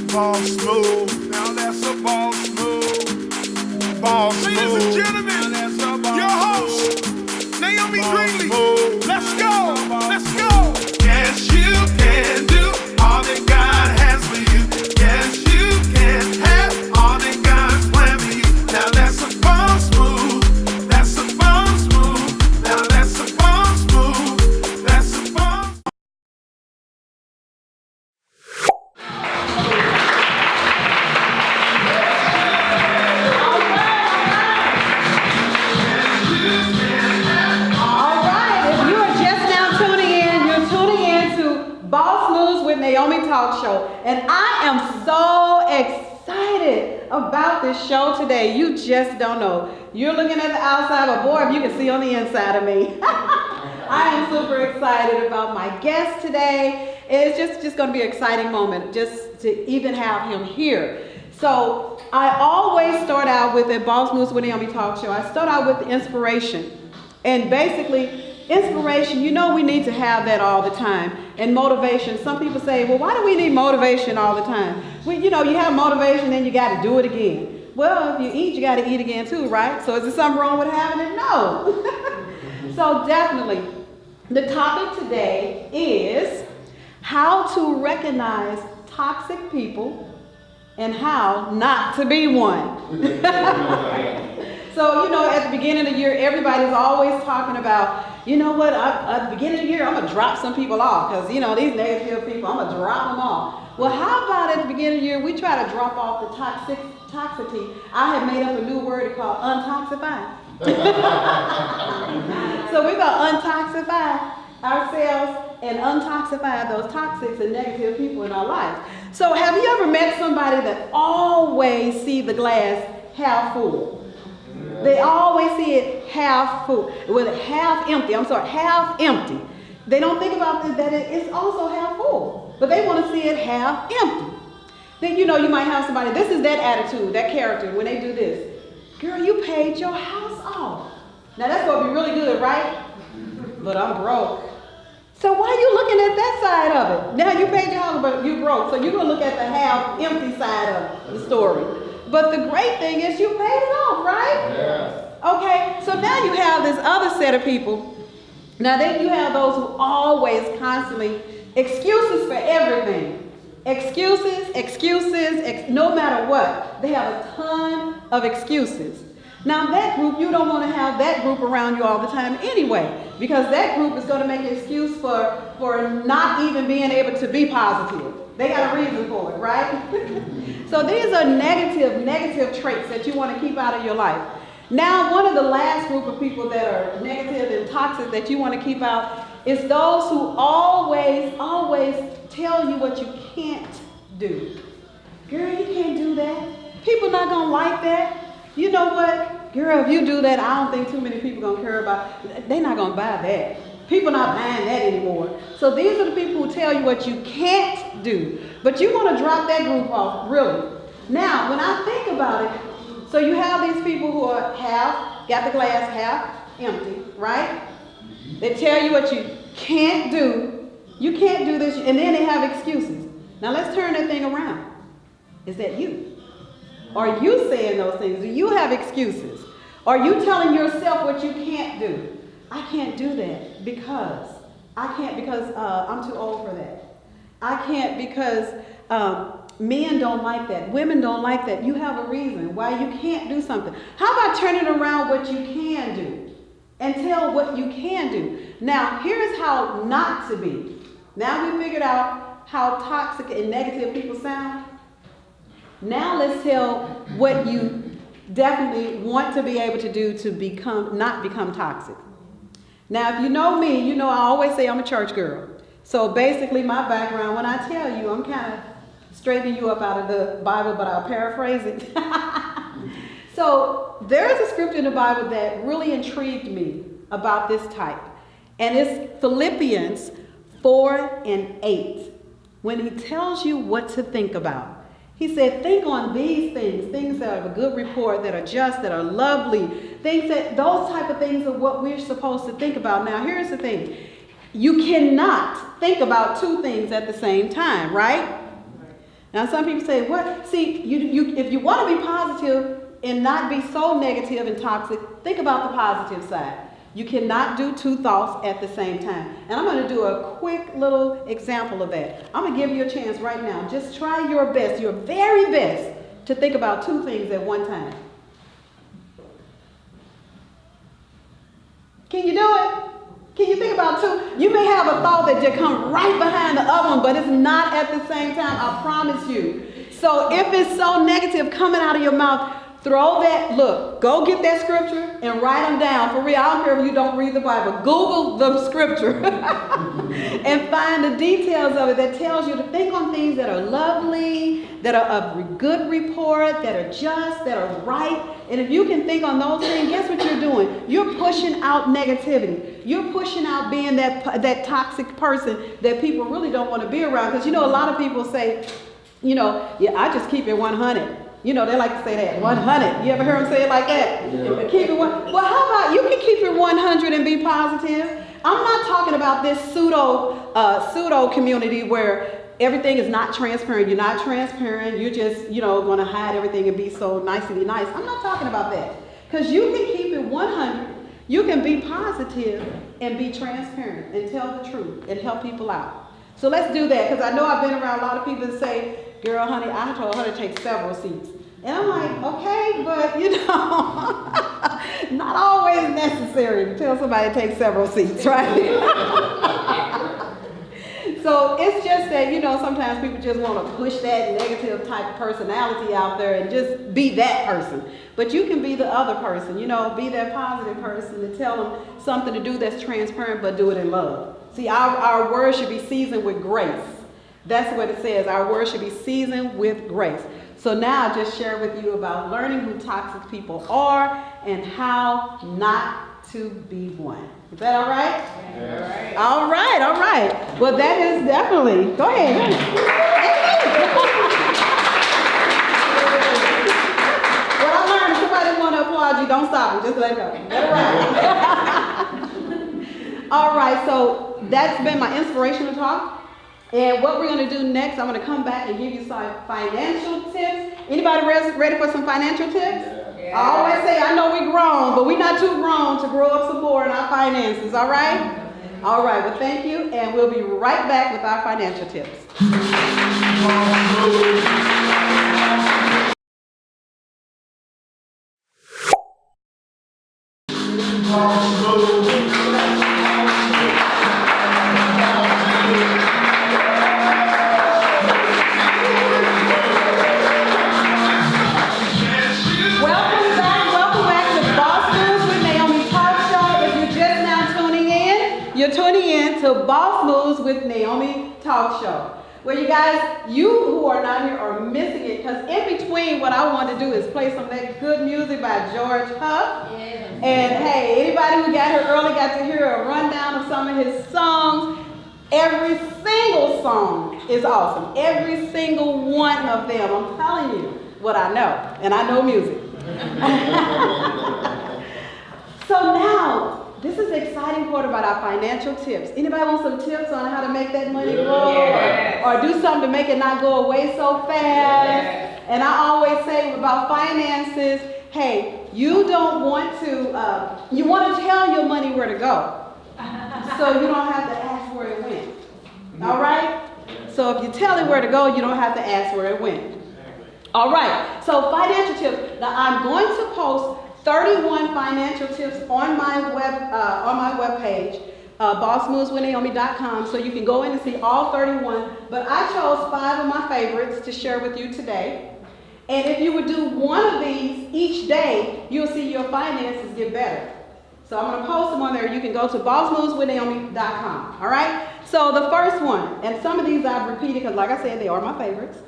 Bossmoves, now that's a boss move. Bossmoves, ladies and gentlemen, now that's a boss your host, Naomi Greenlee. Let's go, let's go. Yes, you can do all that God has for you. Yes, you can have all that God's planned for you. Now that's a boss move. That's a boss move. Now that's a boss move. That's a boss. Naomi Talkshow, and I am so excited about this show today. You just don't know. You're looking at the outside, but boy, if you can see on the inside of me. I am super excited about my guest today. It's just going to be an exciting moment just to even have him here. So I always start out with a Bossmoves with Naomi Talkshow. I start out with inspiration, and basically inspiration, you know, we need to have that all the time. And motivation, some people say, well, why do we need motivation all the time? Well, you know, you have motivation, then you got to do it again. Well, if you eat, you got to eat again too, right? So is there something wrong with having it? No. So definitely, the topic today is how to recognize toxic people and how not to be one. So, you know, at the beginning of the year, everybody's always talking about, you know what, at the beginning of the year, I'm going to drop some people off because, you know, these negative people, I'm going to drop them off. Well, how about at the beginning of the year, we try to drop off the toxicity. I have made up a new word called untoxify. So we're going to untoxify ourselves and untoxify those toxics and negative people in our lives. So have you ever met somebody that always see the glass half full? They always see it half full, well, half empty. Half empty. They don't think about that it's also half full, but they want to see it half empty. Then, you know, you might have somebody, this is that attitude, that character, when they do this. Girl, you paid your house off. Now that's going to be really good, right? But I'm broke. So why are you looking at that side of it? Now you paid your house, but you broke. So you're going to look at the half empty side of the story. But the great thing is you paid it off, right? Yes. Okay, so now you have this other set of people. Now then you have those who always constantly excuses for everything. Excuses, no matter what. They have a ton of excuses. Now that group, you don't want to have that group around you all the time anyway, because that group is going to make an excuse for not even being able to be positive. They got a reason for it, right? So these are negative traits that you want to keep out of your life. Now, one of the last group of people that are negative and toxic that you want to keep out is those who always tell you what you can't do. Girl, you can't do that. People not going to like that. You know what? Girl, if you do that, I don't think too many people going to care about it. They're not going to buy that. People not buying that anymore. So these are the people who tell you what you can't do. But you want to drop that group off, really. Now, when I think about it, so you have these people who are got the glass half empty, right? They tell you what you can't do. You can't do this, and then they have excuses. Now let's turn that thing around. Is that you? Are you saying those things? Do you have excuses? Are you telling yourself what you can't do? I can't do that because I'm too old for that. I can't because men don't like that. Women don't like that. You have a reason why you can't do something. How about turning around what you can do and tell what you can do? Now, here's how not to be. Now we figured out how toxic and negative people sound. Now let's tell what you definitely want to be able to do to not become toxic. Now, if you know me, you know I always say I'm a church girl. So basically my background, when I tell you, I'm kind of straightening you up out of the Bible, but I'll paraphrase it. So there is a scripture in the Bible that really intrigued me about this type. And it's Philippians 4:8. When he tells you what to think about. He said, think on these things that are of a good report, that are just, that are lovely, those type of things are what we're supposed to think about. Now, here's the thing. You cannot think about two things at the same time, right? Now, some people say, what? See, if you want to be positive and not be so negative and toxic, think about the positive side. You cannot do two thoughts at the same time. And I'm going to do a quick little example of that. I'm going to give you a chance right now. Just try your best, your very best, to think about two things at one time. Can you do it? Can you think about two? You may have a thought that just comes right behind the other one, but it's not at the same time, I promise you. So if it's so negative coming out of your mouth, throw that, look, go get that scripture and write them down. For real, I don't care if you don't read the Bible. Google the scripture and find the details of it that tells you to think on things that are lovely, that are of good report, that are just, that are right. And if you can think on those things, guess what you're doing? You're pushing out negativity. You're pushing out being that toxic person that people really don't want to be around. Because, a lot of people say, yeah, I just keep it 100. They like to say that, 100. You ever hear them say it like that? Yeah. Keep it one. Well, how about you can keep it 100 and be positive? I'm not talking about this pseudo community where everything is not transparent. You're not transparent. You're just, going to hide everything and be so nicely nice. I'm not talking about that. Because you can keep it 100. You can be positive and be transparent and tell the truth and help people out. So let's do that, because I know I've been around a lot of people that say, girl, honey, I told her to take several seats. And I'm like, okay, but not always necessary to tell somebody to take several seats, right? So it's just that, sometimes people just want to push that negative type of personality out there and just be that person. But you can be the other person, be that positive person and tell them something to do that's transparent, but do it in love. See, our words should be seasoned with grace. That's what it says. Our words should be seasoned with grace. So now I just share with you about learning who toxic people are and how not to be one. Is that all right? Yeah. All right. Well, that is definitely. Go ahead. What I learned, if somebody want to applaud you, don't stop them. Just let it go. All right. So that's been my inspirational talk. And what we're going to do next, I'm going to come back and give you some financial tips. Anybody ready for some financial tips? Yeah. I always say, I know we're grown, but we're not too grown to grow up some more in our finances, all right? All right, well, thank you, and we'll be right back with our financial tips. Welcome back to Bossmoves with Naomi Talkshow. If you're just now tuning in, you're tuning in to Bossmoves with Naomi Talkshow. Well, you guys, you who are not here are missing it, because in between what I want to do is play some of that good music by George Huff. Yeah. And hey, anybody who got here early got to hear a rundown of some of his songs. Every single song is awesome. Every single one of them. I'm telling you what I know, and I know music. So now, this is the exciting part about our financial tips. Anybody want some tips on how to make that money grow? Yes. Or do something to make it not go away so fast? Yes. And I always say about finances, hey, you don't want to, you want to tell your money where to go. So you don't have to ask where it went. All right? So if you tell it where to go, you don't have to ask where it went. All right. So financial tips. Now I'm going to post 31 financial tips on my webpage, bossmoveswithnaomi.com, so you can go in and see all 31. But I chose 5 of my favorites to share with you today. And if you would do one of these each day, you'll see your finances get better. So I'm going to post them on there. You can go to bossmoveswithnaomi.com. All right? So the first one, and some of these I've repeated because, like I said, they are my favorites.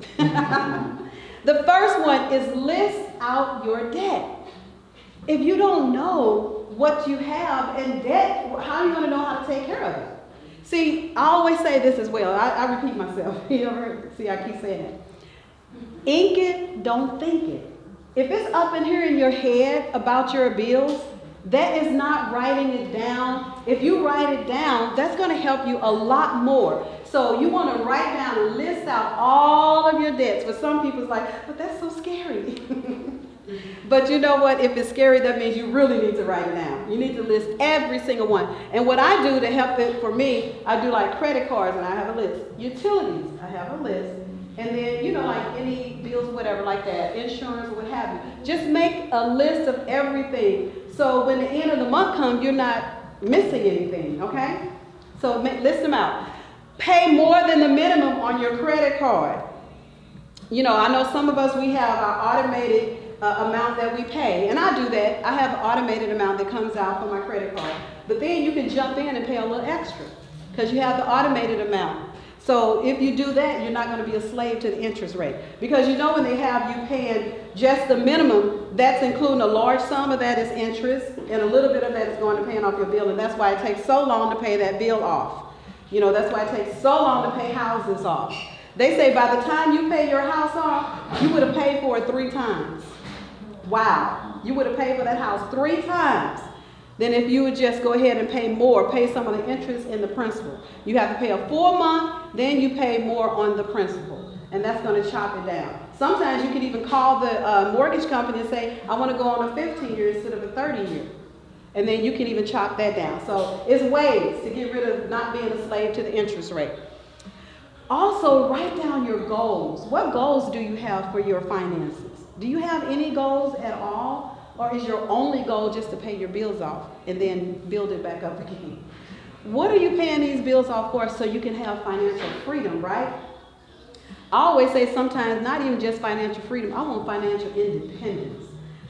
The first one is list out your debt. If you don't know what you have in debt, how are you going to know how to take care of it? See, I always say this as well. I repeat myself. You ever see, I keep saying it. Ink it, don't think it. If it's up in here in your head about your bills, that is not writing it down. If you write it down, that's going to help you a lot more. So you want to write down and list out all of your debts. For some people, it's like, but that's so scary. But you know what? If it's scary, that means you really need to write it down. You need to list every single one. And what I do to help it for me, I do like credit cards, and I have a list. Utilities, I have a list. And then, you know, like any bills, whatever, like that, insurance or what have you. Just make a list of everything. So when the end of the month comes, you're not missing anything, okay? So list them out. Pay more than the minimum on your credit card. You know, I know some of us, we have our automated amount that we pay. And I do that. I have an automated amount that comes out for my credit card. But then you can jump in and pay a little extra because you have the automated amount. So if you do that, you're not going to be a slave to the interest rate. Because you know when they have you paying just the minimum, that's including a large sum of that is interest, and a little bit of that is going to paying off your bill. And that's why it takes so long to pay that bill off. You know, that's why it takes so long to pay houses off. They say by the time you pay your house off, you would have paid for it 3 times. Wow. You would have paid for that house 3 times. Then if you would just go ahead and pay more, pay some of the interest and the principal. You have to pay a full month, then you pay more on the principal. And that's going to chop it down. Sometimes you can even call the mortgage company and say, I want to go on a 15-year instead of a 30-year. And then you can even chop that down. So it's ways to get rid of not being a slave to the interest rate. Also, write down your goals. What goals do you have for your finances? Do you have any goals at all? Or is your only goal just to pay your bills off and then build it back up again? What are you paying these bills off for so you can have financial freedom, right? I always say sometimes not even just financial freedom, I want financial independence.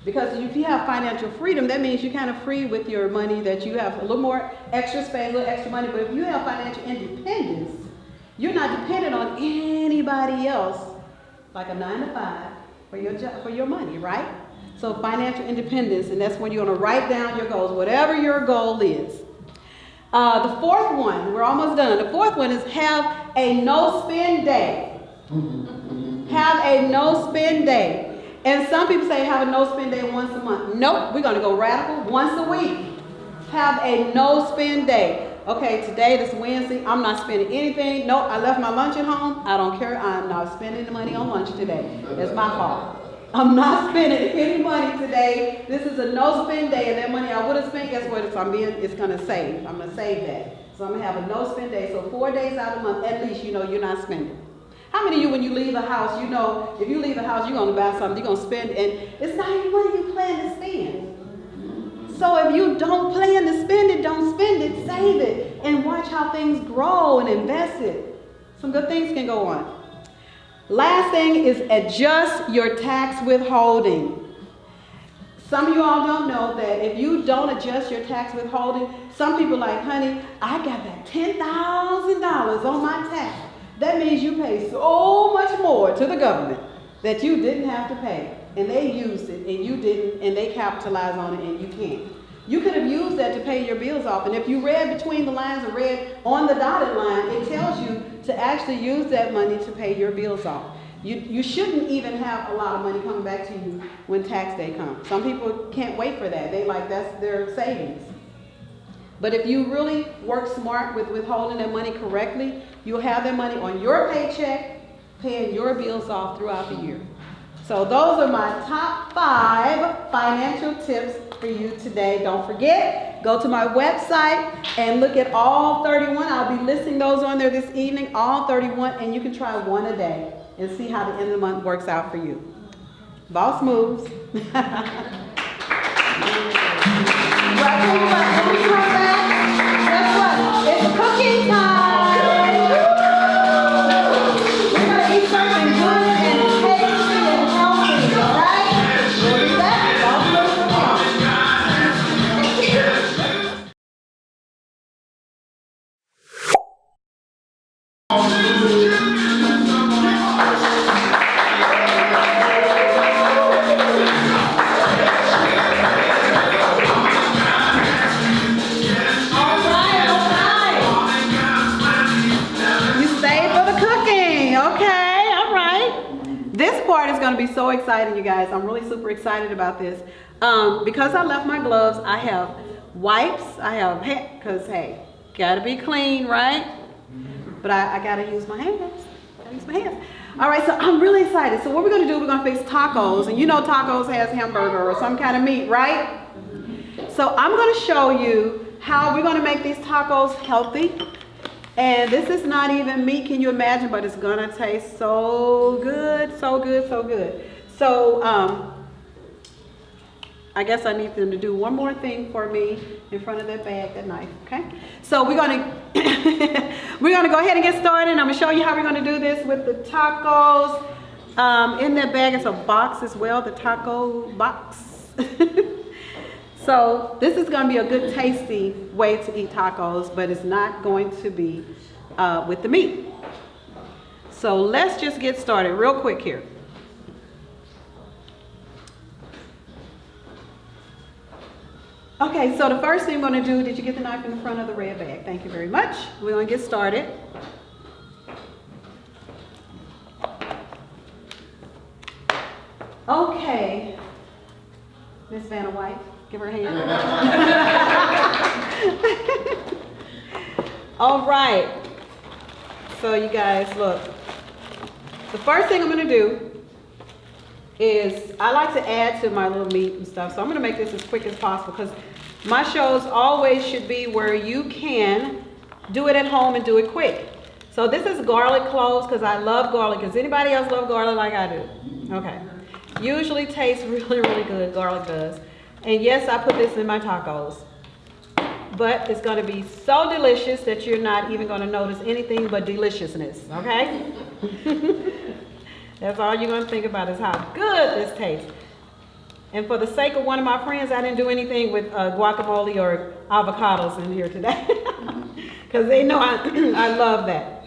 Because if you have financial freedom, that means you're kind of free with your money, that you have a little more extra space, a little extra money. But if you have financial independence, you're not dependent on anybody else, like a 9 to 5, for your money, right? So financial independence, and that's when you're going to write down your goals, whatever your goal is. The fourth one, we're almost done. The fourth one is have a no-spend day. Have a no-spend day. And some people say have a no-spend day once a month. Nope, we're going to go radical once a week. Have a no-spend day. Okay, today, this Wednesday, I'm not spending anything. Nope, I left my lunch at home. I don't care. I'm not spending the money on lunch today. That's my fault. I'm not spending any money today. This is a no-spend day, and that money I would have spent, guess what? It's going to save. I'm going to save that. So I'm going to have a no-spend day. So 4 days out of the month, at least, you know, you're not spending. How many of you, when you leave a house, you know, if you leave a house, you're going to buy something, you're going to spend, and it's not even money you plan to spend. So if you don't plan to spend it, don't spend it, save it, and watch how things grow and invest it. Some good things can go on. Last thing is adjust your tax withholding. Some of you all don't know that if you don't adjust your tax withholding, some people like, honey, I got that $10,000 on my tax. That means you pay so much more to the government that you didn't have to pay. And they used it and you didn't, and they capitalized on it and you can't. You could have used that to pay your bills off. And if you read between the lines or read on the dotted line, it tells you to actually use that money to pay your bills off. You shouldn't even have a lot of money coming back to you when tax day comes. Some people can't wait for that. They like that's their savings. But if you really work smart with withholding that money correctly, you'll have that money on your paycheck paying your bills off throughout the year. So those are my top 5 financial tips for you today. Don't forget, go to my website and look at all 31. I'll be listing those on there this evening, all 31, and you can try one a day and see how the end of the month works out for you. Boss moves. When we come back, guess what? It's cooking time. We're going to eat something good and tasty and healthy, all right? We'll be back. Boss moves going to be so exciting, you guys. I'm really super excited about this. Because I left my gloves, I have wipes, I have, because hey, gotta be clean, right? but I gotta use my hands. All right, so I'm really excited. So what we're gonna do, we're gonna fix tacos, and you know tacos has hamburger or some kind of meat, right? So I'm gonna show you how we're gonna make these tacos healthy. And this is not even meat, can you imagine? But it's gonna taste so good, so good, so good. So I guess I need them to do one more thing for me in front of that bag, that knife, okay? So we're gonna we're gonna go ahead and get started, and I'm gonna show you how we're gonna do this with the tacos. In that bag is a box as well, the taco box. So this is gonna be a good tasty way to eat tacos, but it's not going to be with the meat. So let's just get started real quick here. Okay, so the first thing I'm going to do, did you get the knife in the front of the red bag? Thank you very much. We're going to get started. Okay, Miss Vanna White, give her a hand. All right, so you guys, look. The first thing I'm going to do is I like to add to my little meat and stuff, so I'm going to make this as quick as possible because my shows always should be where you can do it at home and do it quick. So this is garlic cloves because I love garlic. Does anybody else love garlic like I do? Okay. Usually tastes really, really good, garlic does. And yes, I put this in my tacos. But it's going to be so delicious that you're not even going to notice anything but deliciousness, okay? That's all you're going to think about is how good this tastes. And for the sake of one of my friends, I didn't do anything with guacamole or avocados in here today. Because they know I love that.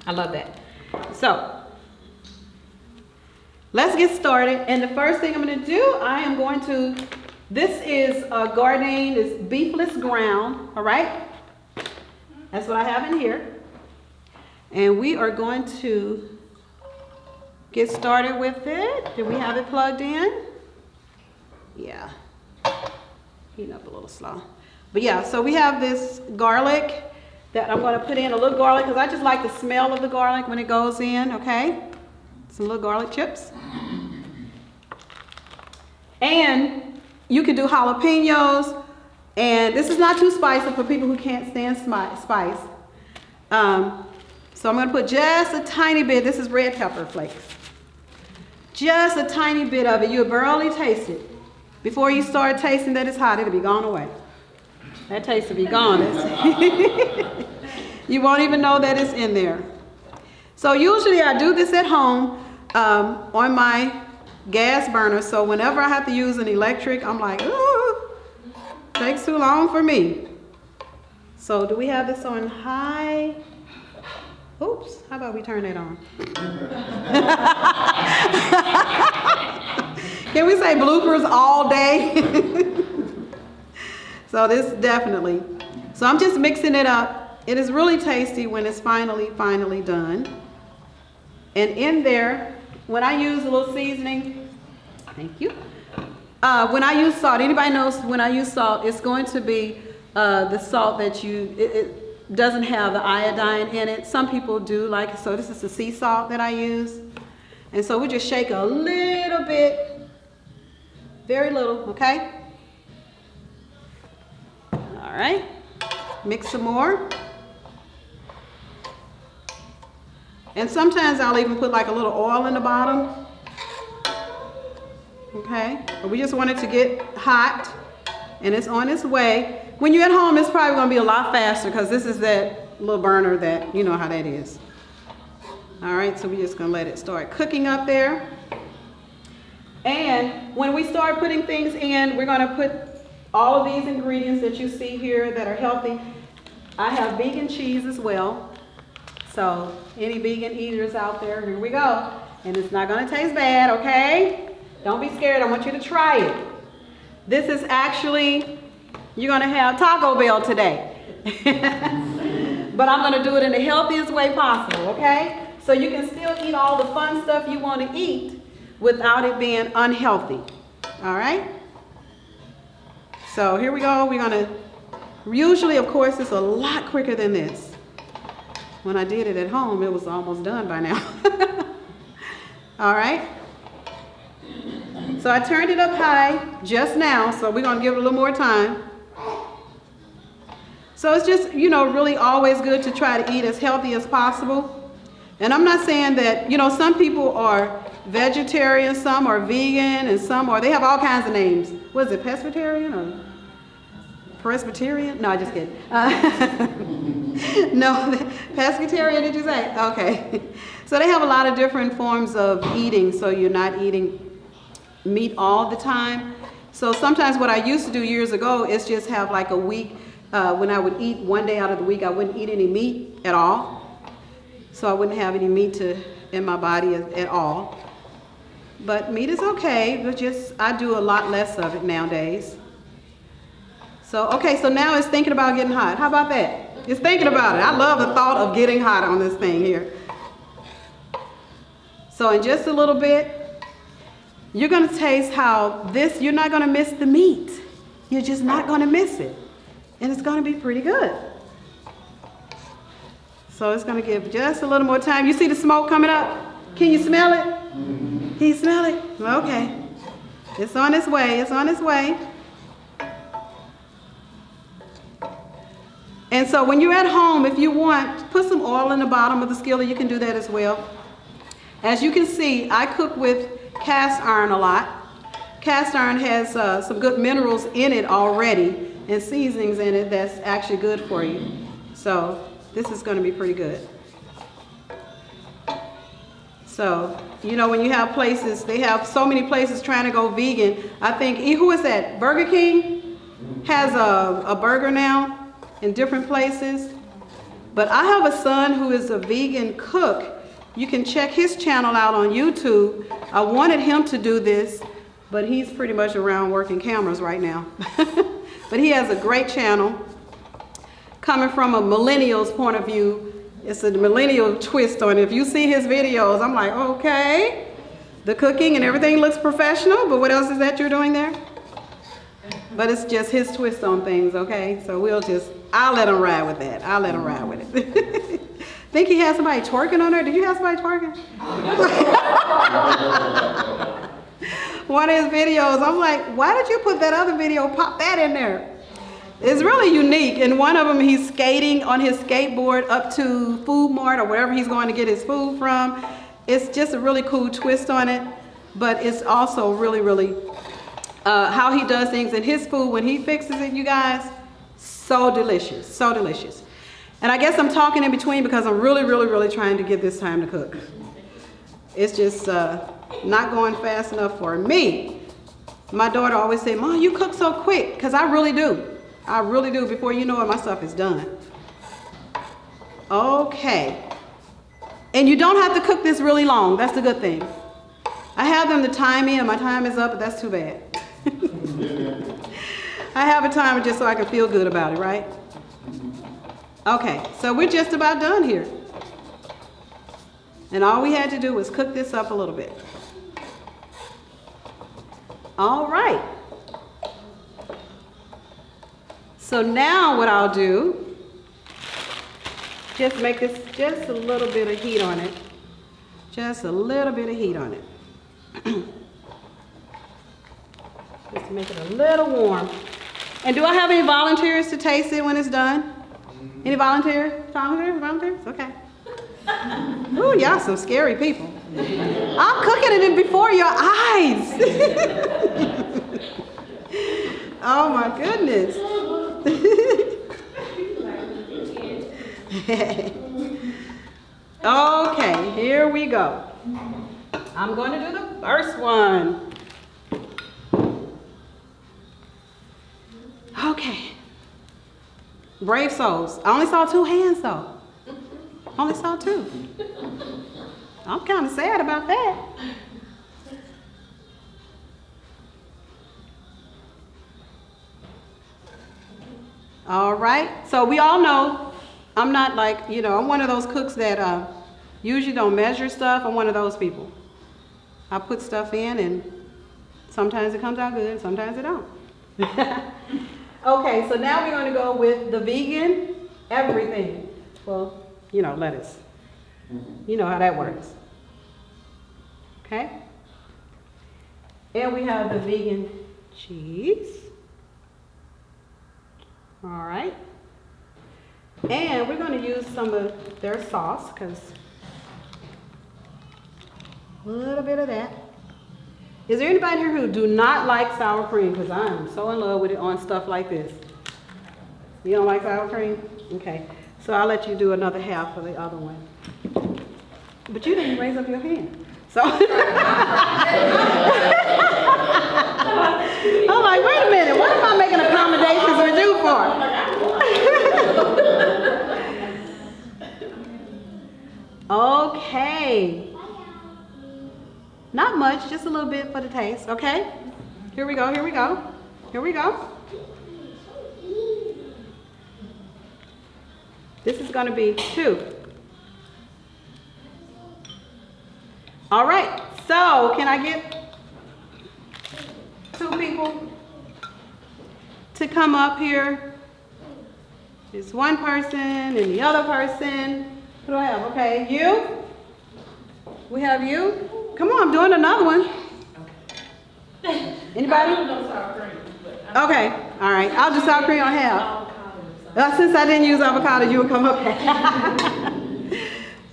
I love that. So, let's get started. And the first thing I'm going to do, this is Gardein, it's beefless ground, all right? That's what I have in here. And we are going to get started with it. Do we have it plugged in? Yeah. Heating up a little slow. But yeah, so we have this garlic that I'm going to put in, a little garlic, because I just like the smell of the garlic when it goes in, okay? Some little garlic chips. And you can do jalapenos. And this is not too spicy for people who can't stand spice. So I'm going to put just a tiny bit. This is red pepper flakes. Just a tiny bit of it. You'll barely taste it. Before you start tasting that it's hot, it'll be gone away. That taste will be gone. You won't even know that it's in there. So usually I do this at home on my gas burner. So whenever I have to use an electric, I'm like, ooh, takes too long for me. So do we have this on high? Oops, how about we turn it on? Can we say bloopers all day? So this definitely. So I'm just mixing it up. It is really tasty when it's finally done. And in there, when I use a little seasoning, thank you. When I use salt, anybody knows when I use salt, it's going to be the salt that it doesn't have the iodine in it. Some people do like it. So this is the sea salt that I use. And so we just shake a little bit. Very little, okay? All right. Mix some more. And sometimes I'll even put like a little oil in the bottom. Okay? But we just want it to get hot. And it's on its way. When you're at home, it's probably going to be a lot faster because this is that little burner that, you know how that is. All right, so we're just going to let it start cooking up there. And when we start putting things in, we're going to put all of these ingredients that you see here that are healthy. I have vegan cheese as well. So any vegan eaters out there, here we go. And it's not going to taste bad, okay? Don't be scared. I want you to try it. This is actually, you're going to have Taco Bell today. But I'm going to do it in the healthiest way possible, okay? So you can still eat all the fun stuff you want to eat without it being unhealthy. All right? So here we go. We're going to, usually, of course, it's a lot quicker than this. when I did it at home, it was almost done by now. All right. So I turned it up high just now, so we're going to give it a little more time. So it's just, really always good to try to eat as healthy as possible. And I'm not saying that, some people are vegetarian, some are vegan, and some are, they have all kinds of names. What is it, pescatarian or Presbyterian? No, just kidding. No, pescatarian, did you say? Okay. So they have a lot of different forms of eating, so you're not eating meat all the time. So sometimes what I used to do years ago is just have like a week when I would eat one day out of the week, I wouldn't eat any meat at all. So I wouldn't have any meat in my body at all. But meat is okay, but I do a lot less of it nowadays. So, okay, so now it's thinking about getting hot. How about that? It's thinking about it. I love the thought of getting hot on this thing here. So in just a little bit, you're going to taste how you're not going to miss the meat. You're just not going to miss it. And it's going to be pretty good. So it's going to give just a little more time. You see the smoke coming up? Can you smell it? Can you smell it? Okay. It's on its way. It's on its way. And so when you're at home, if you want, put some oil in the bottom of the skillet. You can do that as well. As you can see, I cook with cast iron a lot. Cast iron has some good minerals in it already and seasonings in it that's actually good for you. So this is going to be pretty good. So, when you have places, they have so many places trying to go vegan. I think, who is that? Burger King has a burger now in different places. But I have a son who is a vegan cook. You can check his channel out on YouTube. I wanted him to do this, but he's pretty much around working cameras right now. But he has a great channel. Coming from a millennial's point of view, it's a millennial twist on it. If you see his videos, I'm like, okay, the cooking and everything looks professional, but what else is that you're doing there? But it's just his twist on things, okay? So I'll let him ride with that. I'll let him ride with it. Think he had somebody twerking on there? Did you have somebody twerking? One of his videos, I'm like, why did you put that other video, pop that in there? It's really unique. In one of them, he's skating on his skateboard up to Food Mart or wherever he's going to get his food from. It's just a really cool twist on it, but it's also really, really how he does things. And his food, when he fixes it, you guys, so delicious, so delicious. And I guess I'm talking in between because I'm really, really, really trying to get this time to cook. It's just not going fast enough for me. My daughter always said, Mom, you cook so quick, because I really do. I really do. Before you know it, my stuff is done. Okay. And you don't have to cook this really long. That's the good thing. I have them to time me, and my time is up, but that's too bad. I have a timer just so I can feel good about it, right? Okay, so we're just about done here. And all we had to do was cook this up a little bit. All right. So now what I'll do, just make this just a little bit of heat on it. Just a little bit of heat on it. Just to make it a little warm. And do I have any volunteers to taste it when it's done? Any volunteers? Volunteers? Okay. Ooh, y'all some scary people. I'm cooking it before your eyes. Oh my goodness. Okay, here we go. I'm going to do the first one. Okay. Brave souls. I only saw 2 hands though. Only saw 2. I'm kind of sad about that. All right. So we all know I'm not like, I'm one of those cooks that usually don't measure stuff. I'm one of those people. I put stuff in and sometimes it comes out good, sometimes it don't. Okay, so now we're going to go with the vegan everything. Well, lettuce. You know how that works. Okay? And we have the vegan cheese. All right. And we're going to use some of their sauce, because a little bit of that. Is there anybody here who do not like sour cream? Because I am so in love with it on stuff like this. You don't like sour cream? Okay. So I'll let you do another half of the other one. But you didn't raise up your hand. So I'm like, wait a minute, what am I making accommodations with you for? Okay. Not much, just a little bit for the taste, okay? Here we go, here we go. Here we go. This is going to be 2. All right, so can I get 2 people to come up here? There's one person and the other person. Who do I have? Okay, you? We have you? Come on, I'm doing another one. Anybody? Okay, all right. I'll do sour cream on half. Since I didn't use avocado, you will come up.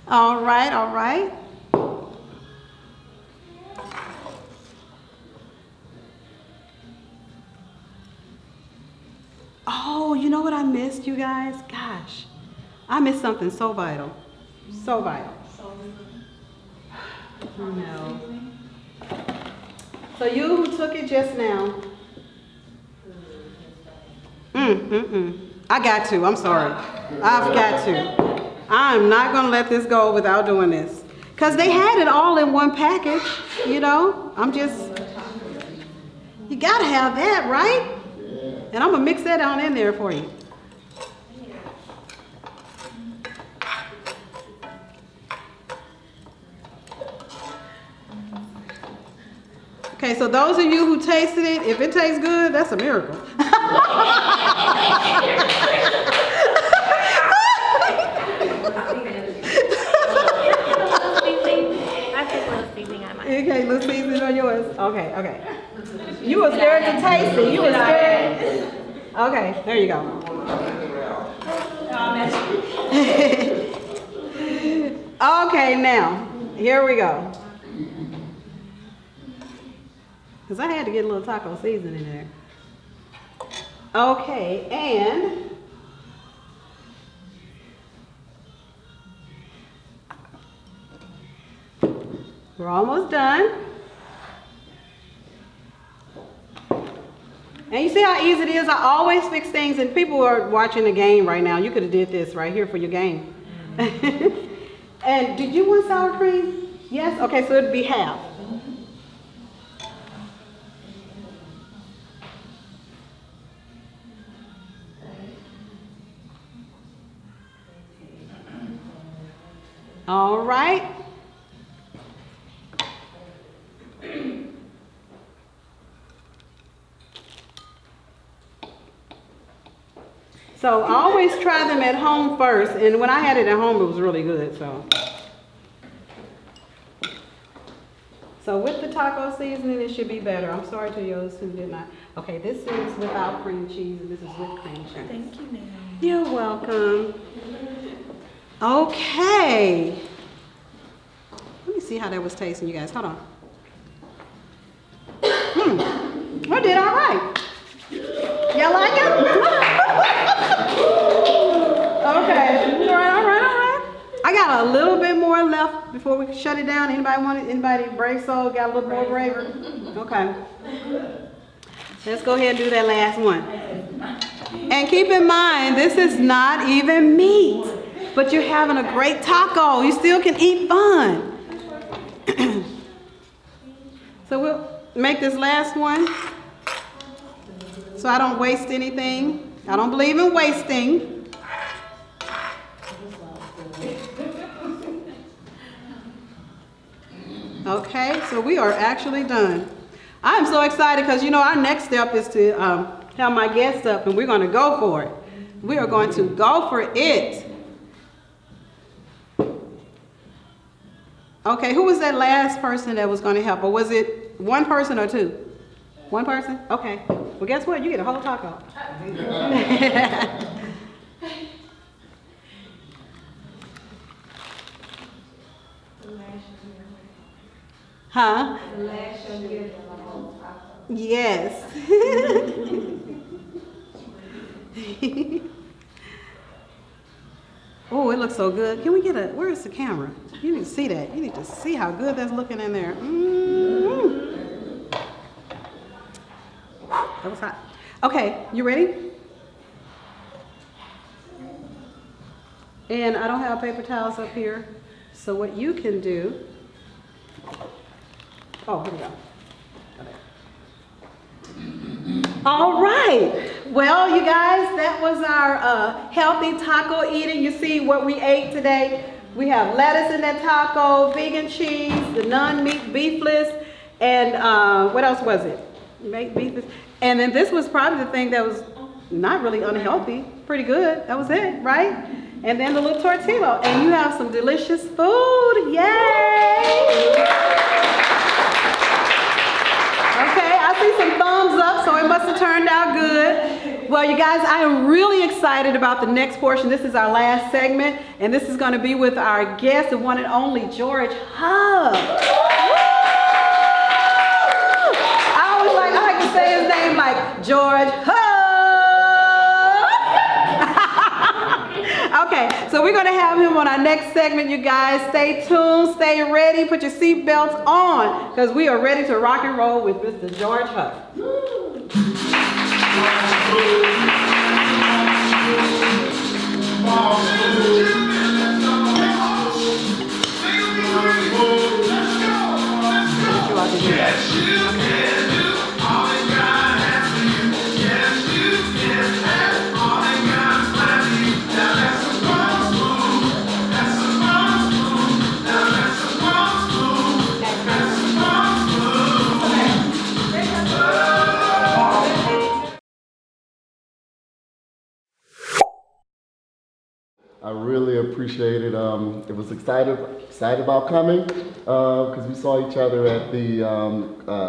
All right, all right. Oh, you know what I missed, you guys? Gosh, I missed something so vital. So vital. No. So you who took it just now. I got to. I'm sorry. I've got to. I'm not going to let this go without doing this. Because they had it all in one package, you got to have that, right? And I'm going to mix that on in there for you. Okay, so those of you who tasted it, if it tastes good, that's a miracle. Okay, little seasoning on yours. Okay. You were scared to taste it. You were scared. Okay, there you go. Okay, now, here we go. Because I had to get a little taco seasoning in there. Okay, and we're almost done. And you see how easy it is? I always fix things, and people are watching the game right now. You could have did this right here for your game. And did you want sour cream? Yes? Okay, so it'd be half. All right. So I always try them at home first, and when I had it at home, it was really good. So with the taco seasoning, it should be better. I'm sorry to those who did not. Okay, this is without cream cheese, and this is with cream cheese. Thank you, Naomi. You're welcome. Okay. Let me see how that was tasting, you guys. Hold on. I did all right. Y'all like it? Okay. All right. I got a little bit more left before we shut it down. Anybody brave soul got a little more braver? Okay. Let's go ahead and do that last one. And keep in mind, this is not even meat, but you're having a great taco. You still can eat fun. So we'll make this last one so I don't waste anything. I don't believe in wasting. Okay, so we are actually done. I'm so excited because our next step is to have my guests up, and we're going to go for it. We are going to go for it. Okay, who was that last person that was going to help? Or was it one person or two? One person? Okay. Well, guess what? You get a whole taco. Huh? Yes. Oh, it looks so good. Can we get where is the camera? You need to see that. You need to see how good that's looking in there. That was hot. Okay, you ready? And I don't have paper towels up here. So what you can do, oh, here we go. All right. Well, you guys, that was our healthy taco eating. You see what we ate today. We have lettuce in that taco, vegan cheese, the non-meat beefless, and what else was it? Beefless. And then this was probably the thing that was not really unhealthy. Pretty good. That was it, right? And then the little tortilla. And you have some delicious food. Yay! Okay, I see some thumbs up, so it must have turned out good. Well, you guys, I am really excited about the next portion. This is our last segment, and this is going to be with our guest, the one and only George Huff. I like to say his name like George Huff. Okay, so we're going to have him on our next segment, you guys. Stay tuned, stay ready, put your seatbelts on, because we are ready to rock and roll with Mr. George Huff. Yes, you can do all that God has for you. Yes, you can have all that God planned for you. Now that's a boss move. That's a boss move. Now that's a boss move. That's a boss move. I really appreciate it. It was excited about coming because we saw each other at the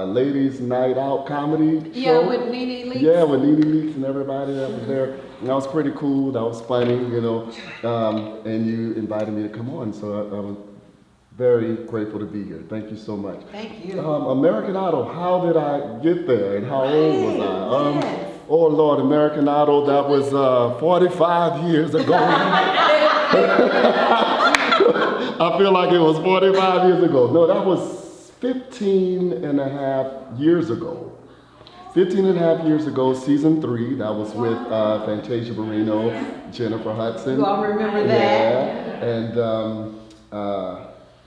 Ladies Night Out comedy show. Yeah, with Nene Leakes. Yeah, with Nene Leakes and everybody that was there. And that was pretty cool. That was funny, you know. And you invited me to come on, so I was very grateful to be here. Thank you so much. Thank you. American Idol, how did I get there and how old was I? Yes. Oh Lord, American Idol, that was 45 years ago. I feel like it was 45 years ago. No, that was 15 and a half years ago. 15 and a half years ago, season 3, that was with Fantasia Barrino, Jennifer Hudson. You all remember that? Yeah, and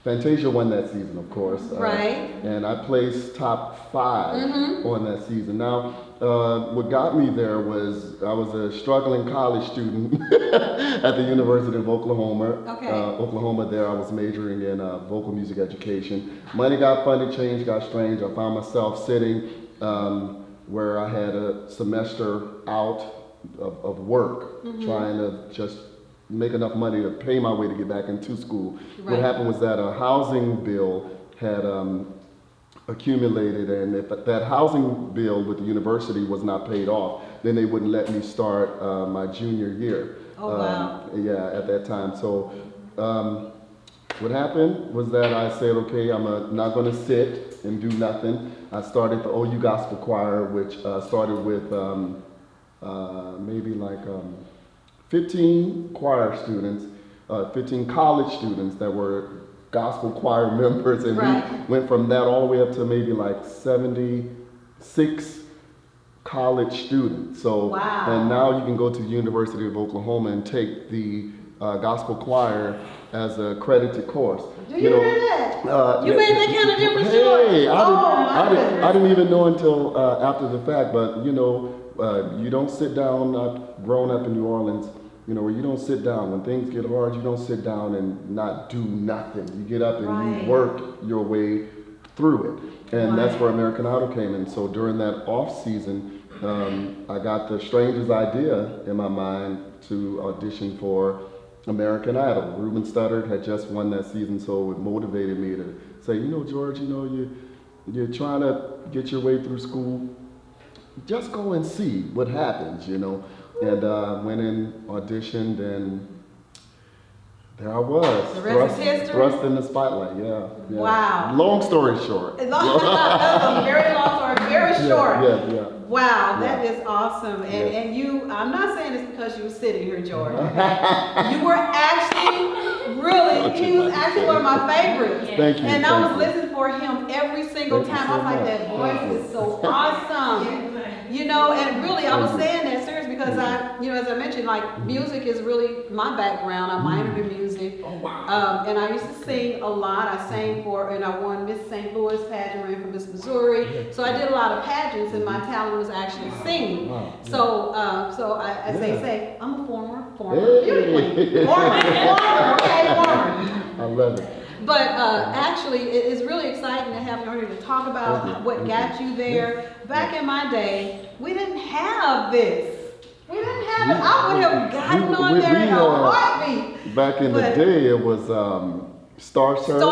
Fantasia won that season, of course. Right. And I placed top 5 on that season. Now, what got me there was I was a struggling college student at the University of Oklahoma. Okay. Oklahoma there, I was majoring in vocal music education. Money got funny, change got strange. I found myself sitting where I had a semester out of work, trying to just make enough money to pay my way to get back into school. Right. What happened was that a housing bill had accumulated, and if that housing bill with the university was not paid off, then they wouldn't let me start my junior year. Oh, wow. Yeah, at that time. So what happened was that I said, okay, I'm not going to sit and do nothing. I started the OU Gospel Choir, which started with maybe like 15 choir students, 15 college students that were gospel choir members, and right. we went from that all the way up to maybe like 76 college students. So, wow. And now you can go to the University of Oklahoma and take the gospel choir as a credited course. Do you know that? You made that kind of difference. Hey, I didn't even know until after the fact, but you know, you don't sit down. I've grown up in New Orleans, you know, where you don't sit down. When things get hard, you don't sit down and not do nothing. You get up and right. you work your way through it. And right. that's where American Idol came in. So during that off season, I got the strangest idea in my mind to audition for American Idol. Ruben Studdard had just won that season, so it motivated me to say, George, you're trying to get your way through school. Just go and see what happens, And went in, auditioned, and there I was. The rest is history? Thrust in the spotlight, yeah. Wow. Long story short. That's a very long story, very short. Yeah. Wow, that is awesome. And you, I'm not saying this because you were sitting here, George. You were actually, really, he was actually one of my favorites. Thank you. And I was listening for him every single time. I was like, that voice is so awesome. And really, I was saying that serious because as I mentioned, like, music is really my background. I minored in music. Oh, wow. And I used to sing a lot. I sang and I won Miss St. Louis pageant, ran for Miss Missouri. So I did a lot of pageants, and my talent was actually singing. Wow. So I say, I'm a former Hey. beauty queen. Former. I love it. But actually, it is really exciting to have you here to talk about what got you there. Back in my day, we didn't have this. We didn't have it. I would have gotten on there in a heartbeat. Back in the day, it was Star Search.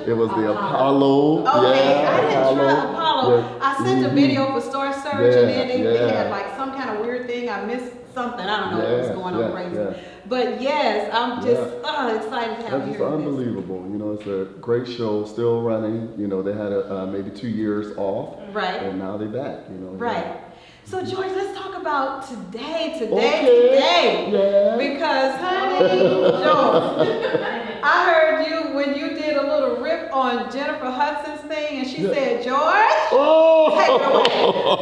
It was the Apollo. Okay, yeah, I didn't try Apollo. Yeah. I sent a video for Star Search, and then they Yeah. had like some kind of weird thing. I missed something. I don't know what was going on crazy. Yeah. But yes, I'm just excited to have That's you just here. unbelievable. It's a great show, still running. They had maybe 2 years off. Right. And now they're back, Right. So George, let's talk about today. Yeah. Because honey, George, I heard you when you did a little rip on Jennifer Hudson's thing, and she said, George, take it away.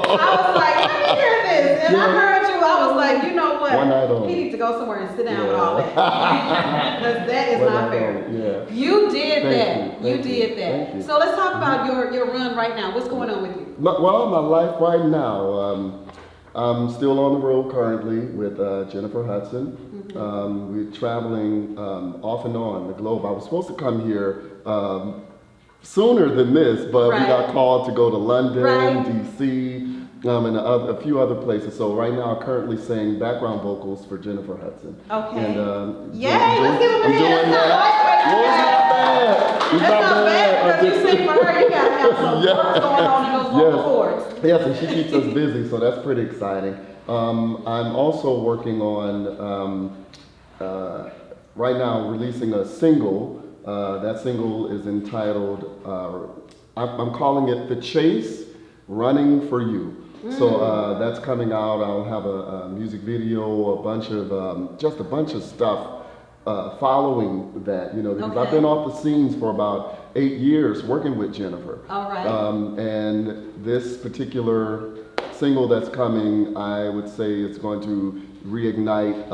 I was like, let me hear this. And I heard you, I was like, you know what? One night only. He needs to go somewhere and sit down with all that. Because that is not fair. Yeah. You did that. Thank you. Thank you. So let's talk about your run right now. What's going on with you? My life right now, I'm still on the road currently with Jennifer Hudson. We're traveling off and on the globe. I was supposed to come here sooner than this, but we got called to go to London, DC, and a few other places. So right now, I currently sing background vocals for Jennifer Hudson. Okay. And, Yay, let's give him a hand. It's not bad. Because you sing for her, you got to have some work going on in those vocal cords. Yes, and she keeps us busy, so that's pretty exciting. I'm also working on, right now, releasing a single. That single is entitled, I'm calling it The Chase, Running for You. So that's coming out. I'll have a music video, just a bunch of stuff following that, because I've been off the scenes for about 8 years working with Jennifer. All right. And this particular single that's coming, I would say it's going to reignite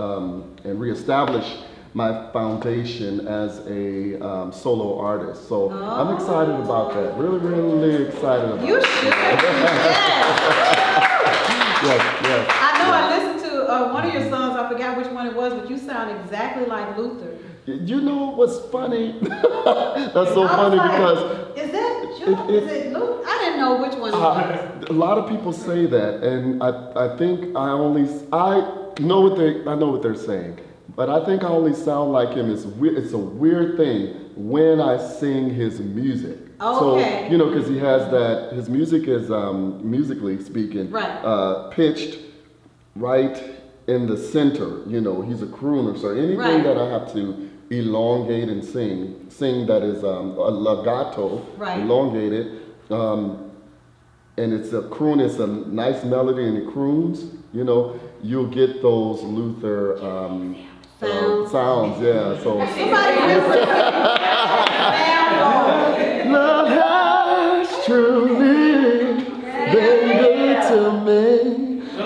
and reestablish my foundation as a solo artist. So I'm excited about that. Really, really excited about You should. Yes. I know I listened to one of your songs. I forgot which one it was, but you sound exactly like Luther. You know what's funny? That's so funny because is that Joe? Is it Luther? I didn't know which one it was. a lot of people say that, and I think I know what they're saying, but I think I only sound like him. It's a weird thing when I sing his music. Okay. So because he has that. His music is musically speaking, pitched right in the center. He's a crooner, so anything that I have to elongate and sing that is a legato, elongated, and it's a croon. It's a nice melody, and it croons. You'll get those Luther sounds. Yeah. So love has truly been good to me.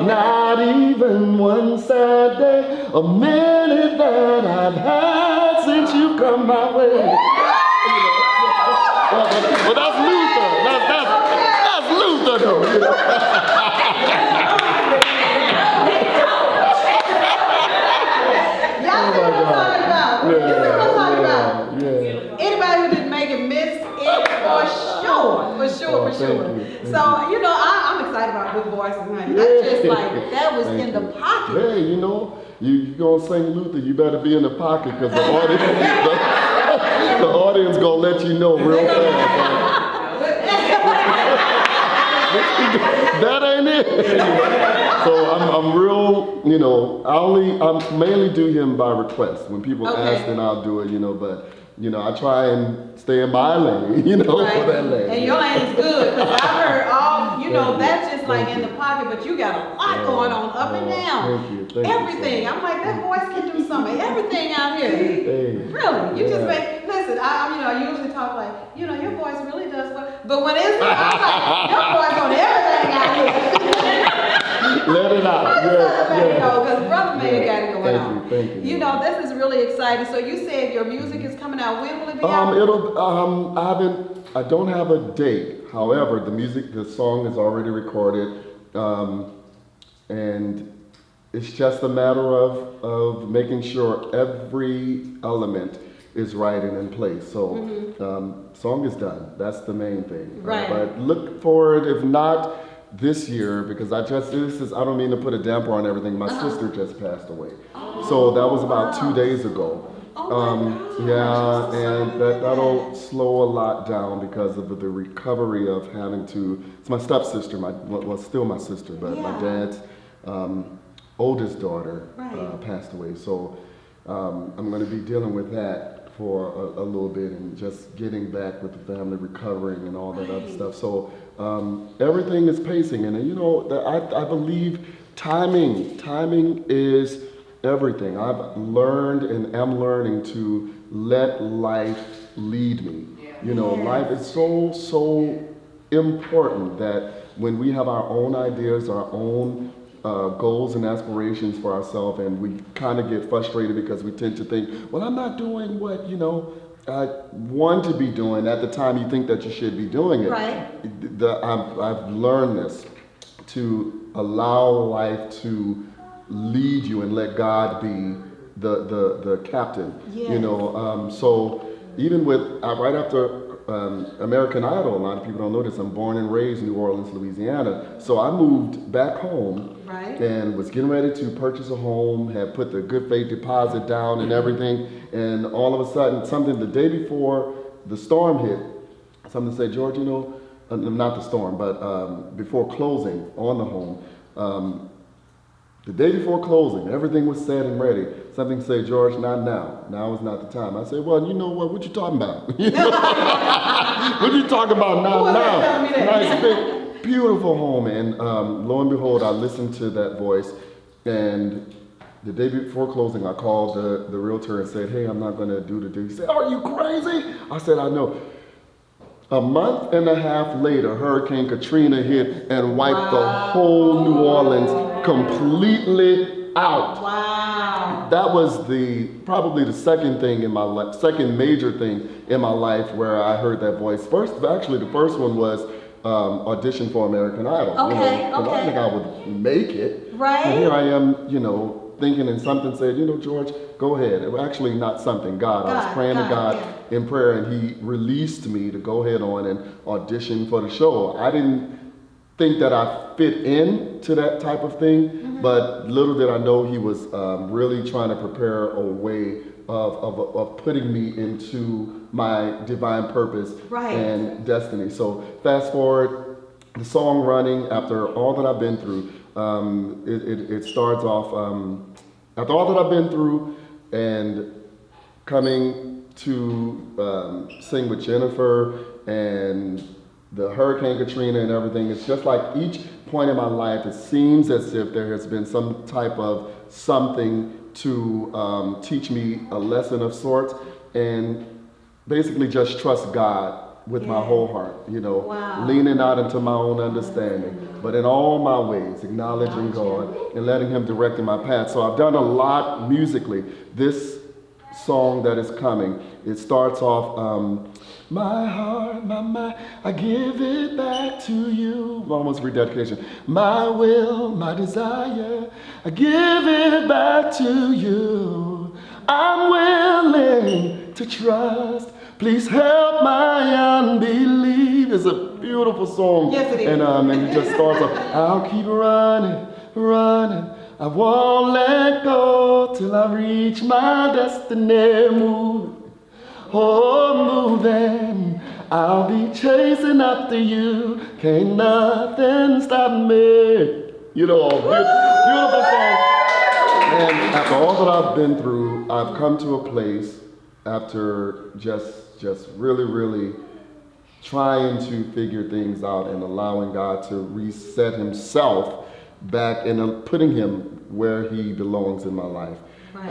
Not even one sad day, a minute that I've had since you've come my way. Well, that's Luther. That's Luther, though. Anybody who didn't make it missed it for sure. So I'm excited about good voices, honey. That's just like that was in the pocket. Hey, You gonna sing Luther, you better be in the pocket because the audience, the audience gonna let you know real fast. That ain't it. So I'm real, I mainly do him by request. When people ask, then I'll do it, but I try and stay in my lane, for that lane. And your lane is good, because I heard that's just like in the pocket, but you got a lot going on up and down. Thank everything. you. I'm like, that voice can do something. Everything out here. Hey. Really. You just listen, I usually talk like, your voice really does well. But when it's me, I'm like, your voice on everything out here. Let it out. Because Brother Man got it going on. Thank you. This is really exciting. So you said your music is coming out. When will it be out? I don't have a date. However, the song is already recorded, and it's just a matter of making sure every element is right and in place. So, song is done. That's the main thing. Right. But look for it, if not this year, because I don't mean to put a damper on everything. My sister just passed away. So that was about 2 days ago. And that'll slow a lot down because of the recovery of having to. It's my stepsister, still my sister, but my dad's oldest daughter passed away. So I'm going to be dealing with that for a little bit and just getting back with the family, recovering and all that other stuff. So everything is pacing, and I believe timing is everything. I've learned and am learning to let life lead me. Life is so important that when we have our own ideas, our own goals and aspirations for ourselves, and we kind of get frustrated because we tend to think, well, I'm not doing what, I want to be doing at the time you think that you should be doing it. Right. I've learned this, to allow life to lead you and let God be the captain. Yes. So even with right after American Idol, a lot of people don't know this, I'm born and raised in New Orleans, Louisiana. So I moved back home and was getting ready to purchase a home, had put the good faith deposit down and everything, and all of a sudden, something the day before the storm hit, something said, George, not the storm, but before closing on the home, the day before closing, everything was set and ready. Something said, George, not now. Now is not the time. I said, well, you know what? What you talking about? What you talking about now? Nice, big, beautiful home. And lo and behold, I listened to that voice. And the day before closing, I called the realtor and said, hey, I'm not going to do the deal. He said, are you crazy? I said, I know. A month and a half later, Hurricane Katrina hit and wiped the whole New Orleans completely out. Wow. That was probably the second thing in my life, second major thing in my life where I heard that voice. The first one was audition for American Idol. Okay. I didn't think I would make it. Right. And here I am, thinking, and something said, George, go ahead. It was actually not something, God. I was praying to God in prayer, and he released me to go ahead on and audition for the show. I didn't think that I fit into that type of thing, but little did I know he was really trying to prepare a way of putting me into my divine purpose and destiny. So fast forward, the song running, after all that I've been through, it starts off, after all that I've been through and coming to sing with Jennifer and the Hurricane Katrina and everything, it's just like each point in my life, it seems as if there has been some type of something to teach me a lesson of sorts, and basically just trust God with my whole heart, leaning out into my own understanding, but in all my ways, acknowledging God and letting him direct my path. So I've done a lot musically. This song that is coming, it starts off, my heart, my mind, I give it back to you. Almost rededication. My will, my desire, I give it back to you. I'm willing to trust. Please help my unbelief. It's a beautiful song. Yes, it is. And it just starts off, I'll keep running, running, I won't let go till I reach my destiny. Moving, oh, moving. I'll be chasing after you. Can't nothing stop me. You know, beautiful song. And after all that I've been through, I've come to a place after just really trying to figure things out and allowing God to reset himself back and putting him where he belongs in my life. Right.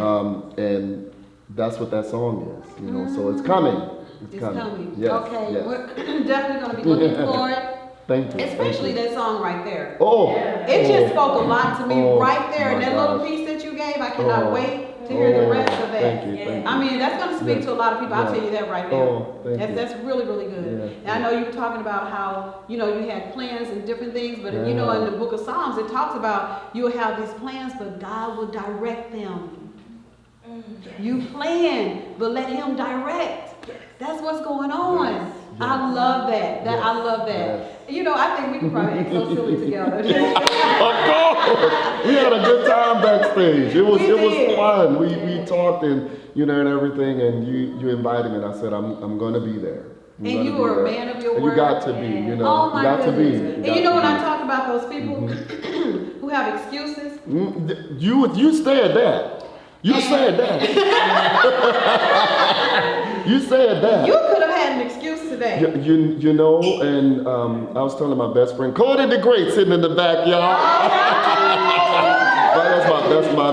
And that's what that song is, you know, so it's coming. It's coming. Yes, Okay, yes. we're definitely going to be looking for it. Thank you. Especially that song right there. Oh. It just spoke a lot to me right there. And my that little gosh. piece that you gave, I cannot wait to hear the rest of that. Thank you. I mean, that's going to speak to a lot of people. I'll tell you that right now. Oh, thank you. That's really good. And I know you were talking about how, you know, you had plans and different things, but you know, in the book of Psalms, it talks about you'll have these plans, but God will direct them. You plan, but let him direct. That's what's going on. Yes. I love that. I love that. Yes. You know, I think we could probably act so silly together. Of course, we had a good time backstage. It was fun. We talked and and everything, and you invited me, and I said I'm going to be there. And you were a man of your word. You got to be. You know, oh my you got goodness. to be. And you know when I talk about those people who have excuses. You said that. You said that. You said that. You could have had an excuse today. You know, and I was telling my best friend, Cody the Great, sitting in the back, y'all.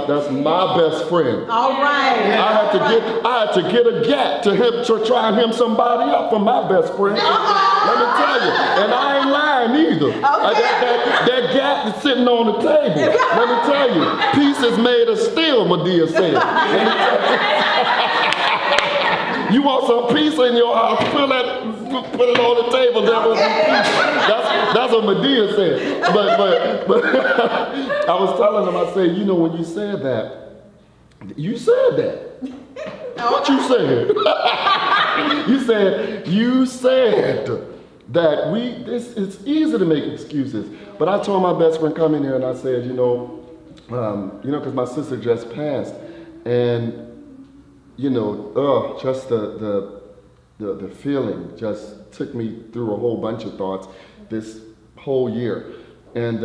That's my best friend. All right. I had to get a gat to try and hem somebody up for my best friend. Let me tell you, and I ain't lying either. That gat is sitting on the table. Let me tell you, pieces made of steel, Medea said. You want some pizza in your house, put it on the table, there will be pizza. That's what Medea said. But I was telling him, I said, you know, when you said that, What you said? You said that it's easy to make excuses. But I told my best friend come in here and I said, because my sister just passed, and just the feeling just took me through a whole bunch of thoughts this whole year. And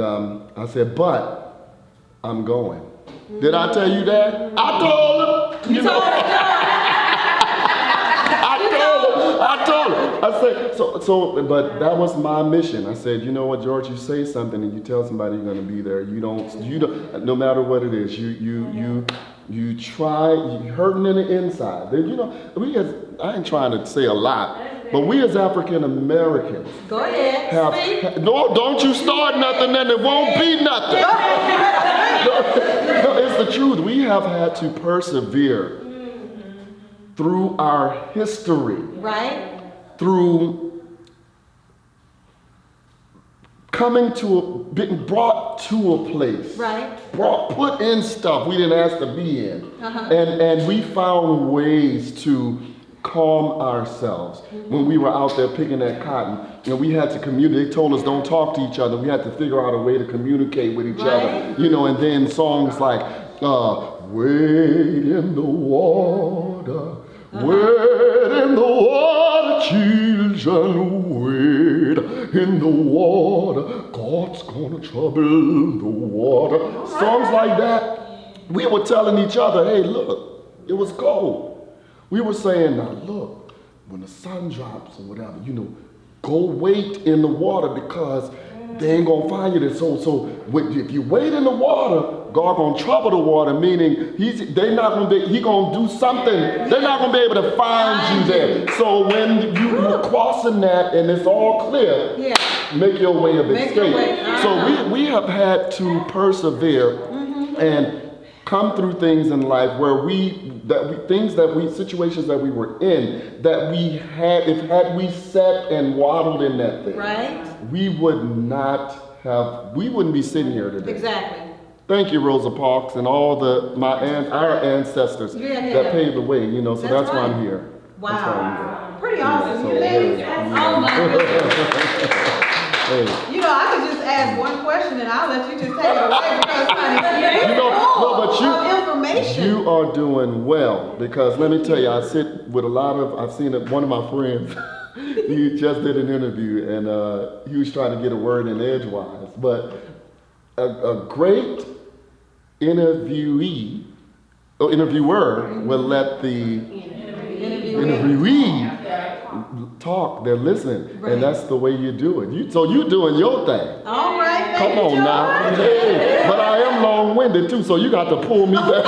I said, but I'm going. Did I tell you that? I told him. You told him. I told him. I said, but that was my mission. I said, you know what, George, you say something and you tell somebody you're going to be there. You don't, no matter what it is, you try, you're hurting in the inside. I ain't trying to say a lot, but we as African Americans. Go ahead. No, don't you start nothing and it won't be nothing. No, it's the truth. We have had to persevere through our history. Right. Through being brought to a place. Right. Put in stuff we didn't ask to be in. Uh-huh. And we found ways to calm ourselves when we were out there picking that cotton. We had to communicate. They told us don't talk to each other. We had to figure out a way to communicate with each other. And then songs like wade in the water, wade in the water, children, wade in the water. God's gonna trouble the water. Songs like that. We were telling each other, hey, look, it was cold. We were saying, now look, when the sun drops or whatever, go wait in the water because they ain't gonna find you there. So if you wait in the water, God gonna trouble the water, meaning he gonna do something. They're not gonna be able to find you there. So when you're crossing that and it's all clear, make your way of escape. So we have had to persevere and come through things in life where situations that we were in, that had we sat and waddled in that thing, we wouldn't be sitting here today. Exactly. Thank you, Rosa Parks, and all our ancestors that paved the way. So that's why I'm here. Wow. That's why I'm here. Pretty awesome. Oh my goodness. I could just ask one question and I'll let you just take it away because, honey, information. You are doing well because let me tell you, I sit with I've seen one of my friends, he just did an interview and he was trying to get a word in edgewise, but a great interviewer will let the interviewee talk, they're listening, and that's the way you do it. So you're doing your thing. All right, come on now. Hey, but I am long-winded too, so you got to pull me back.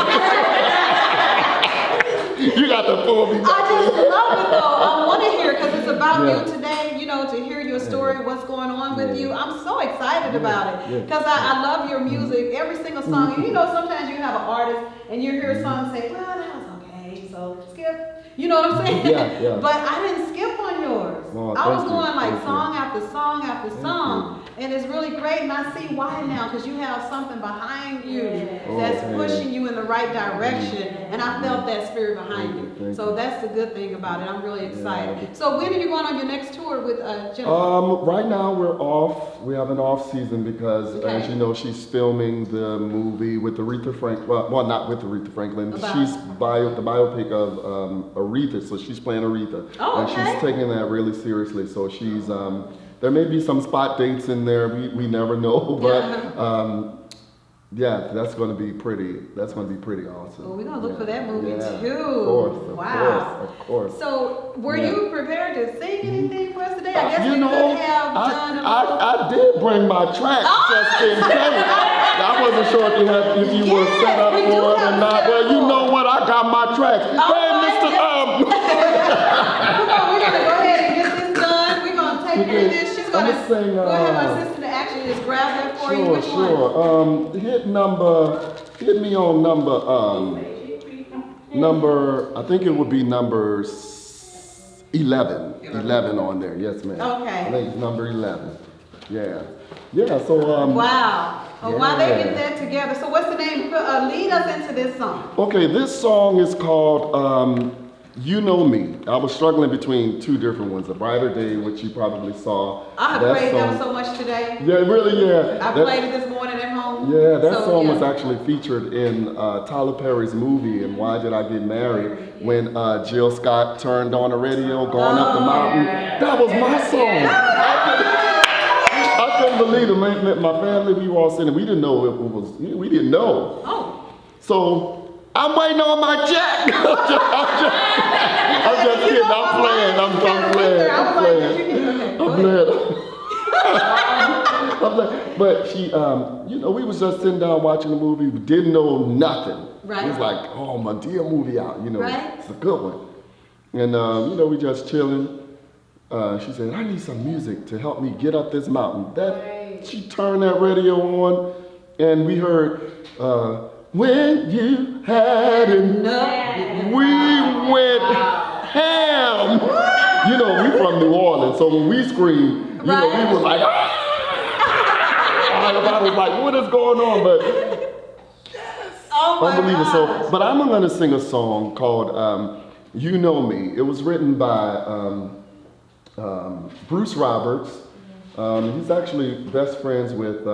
You got to pull me back. I just love it though. I want to hear because it's about you today. You know, to hear your story, what's going on with you. I'm so excited about it because I love your music. Every single song. And you know, sometimes you have an artist and you hear a song and say, well, that was okay, so skip. You know what I'm saying? Yeah. But I didn't skip on yours. Well, I was going like thank song you. after song after song. And it's really great, and I see why now, because you have something behind you that's pushing you in the right direction, and I felt that spirit behind you. So that's the good thing about it. I'm really excited. So when are you going on your next tour with Jennifer? Right now we're off. We have an off season because, as you know, she's filming the movie with Aretha Franklin. Well, not with Aretha Franklin. She's the biopic of Aretha, so she's playing Aretha, and she's taking that really seriously. So she's there may be some spot dates in there. We never know, but that's going to be pretty. That's going to be pretty awesome. Well, we're going to look for that movie too. Of course. So, were you prepared to sing anything for us today? I guess you could have done a little. I did bring my track just in case. I wasn't sure if you were set up for it or not. Well, you know what? I got my tracks. Hey, Mr. We're going to go ahead and get this done. We're going to take care of this. She's going to sing. Go ahead, my sister, to actually just grab that for you. Which one? Hit me on number, I think it would be number 11. 11 on there, yes ma'am. Okay. I think it's number 11. Yeah, so wow. While they get that together, so what's the name? Lead us into this song. Okay, this song is called You Know Me. I was struggling between two different ones. A Brighter Day, which you probably saw. I have prayed them so much today. Yeah, really, I played it this morning at home. Yeah, that song was actually featured in Tyler Perry's movie, and Why Did I Get Married? When Jill Scott turned on the radio, going up the mountain. That was my song. I couldn't believe it. My family, we were all sitting. We didn't know it was. We didn't know. Oh. So I'm waiting on my check. I'm just kidding. I'm playing. But she, we was just sitting down watching the movie. We didn't know nothing. Right. It was like, oh, Madea movie out. Right. It's a good one. And we just chilling. She said, I need some music to help me get up this mountain. She turned that radio on, and we heard, when you had enough, we went ham. We from New Orleans, so when we screamed, we were like, I was like, what is going on? But unbelievable. So, but I'm going to sing a song called You Know Me. It was written by Bruce Roberts. He's actually best friends with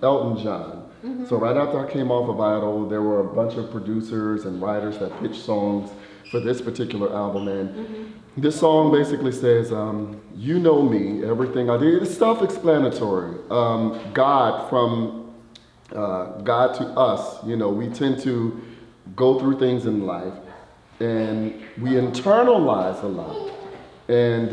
Elton John. So right after I came off of Idol, there were a bunch of producers and writers that pitched songs for this particular album. And this song basically says, you know me, everything I did. It's self-explanatory. God, from God to us, we tend to go through things in life and we internalize a lot. And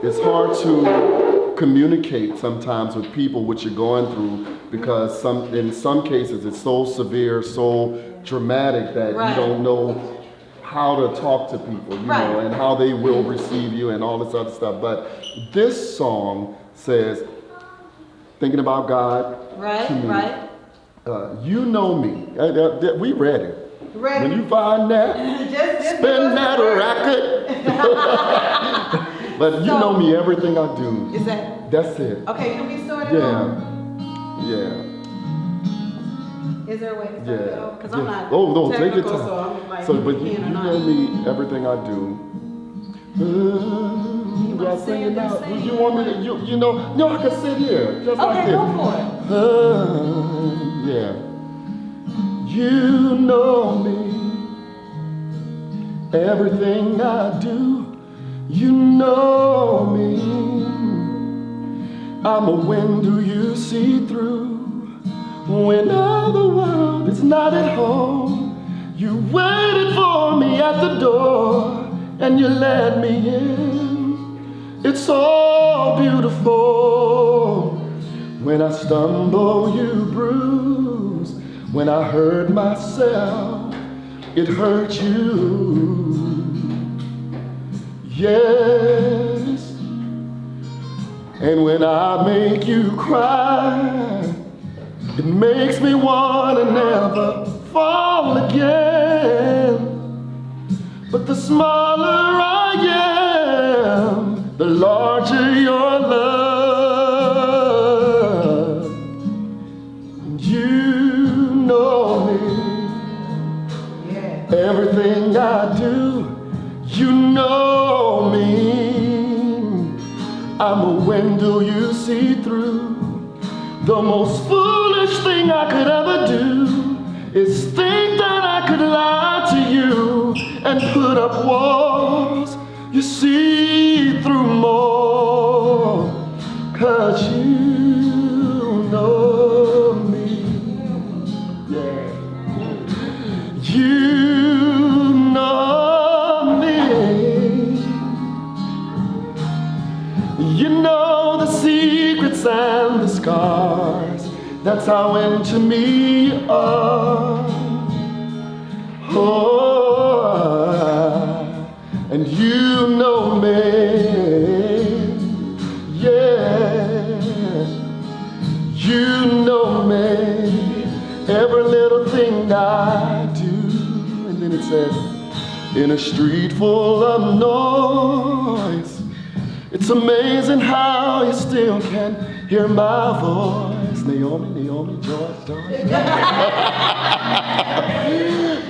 it's hard to communicate sometimes with people what you're going through because in some cases it's so severe, so dramatic that you don't know how to talk to people, you know, and how they will receive you and all this other stuff. But this song says, thinking about God, you know me. We ready. When you find that, spin that record. But you know me, everything I do. Is that? That's it. Okay, you want me to start it? Yeah. Is there a way to start it off? Because I'm not no, take your technical, time. so I'm like, but you know me, everything I do. Do I sing it now? Do you want me to, you know, no, I can sit here, just like Okay, this. go for it. Yeah. You know me, everything I do, you know me. I'm a window you see through. When all the world is not at home, you waited for me at the door and you let me in. It's so beautiful. When I stumble, you bruise. When I hurt myself, it hurts you. Yes. And when I make you cry, it makes me wanna never fall again. But the smaller I am, the larger your love. You know me, everything I do, you know me. I'm a window you see through. The most foolish thing I could ever do is think that I could lie to you and put up walls you see through more. 'Cause you know me. Yeah. You know me. You know the secrets and the scars. That's how into me are. Oh, and you know me. Yeah, you know me. Every little thing I do. And then it says, in a street full of noise, it's amazing how you still can hear my voice. Naomi, George.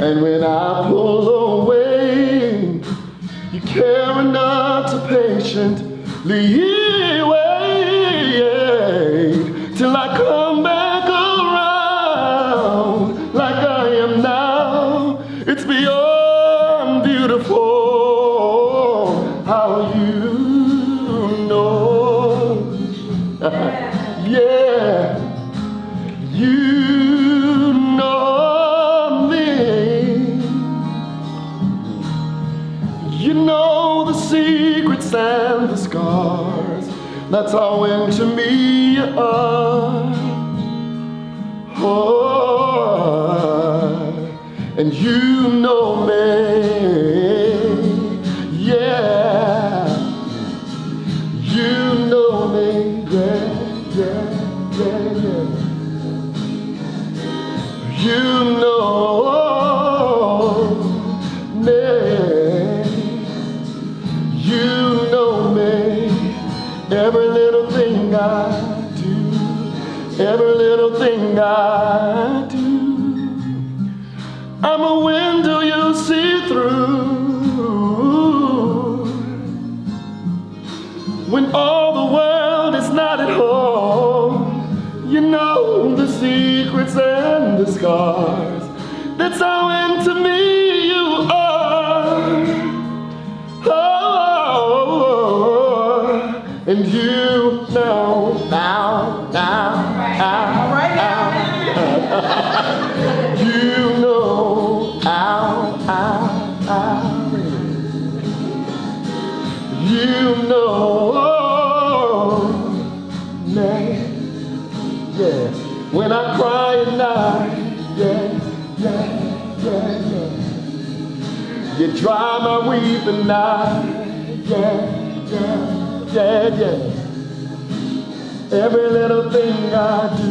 And when I pull away, you care enough to patiently wait till I come back around like I am now. It's beyond beautiful how you know. Yeah, you know me. You know the secrets and the scars. That's how into me you are. Oh, and you know me. Yeah, you know me. Yeah. You know me. You know me. Every little thing I do, every little thing I do. I'm a window you see through. When all the world is not at home, you know the secrets and the scars. That's how into me you are. Oh, and you know now. You know you know me. Yeah, when I cry at night, yeah. You dry my weeping night, yeah. Every little thing I do.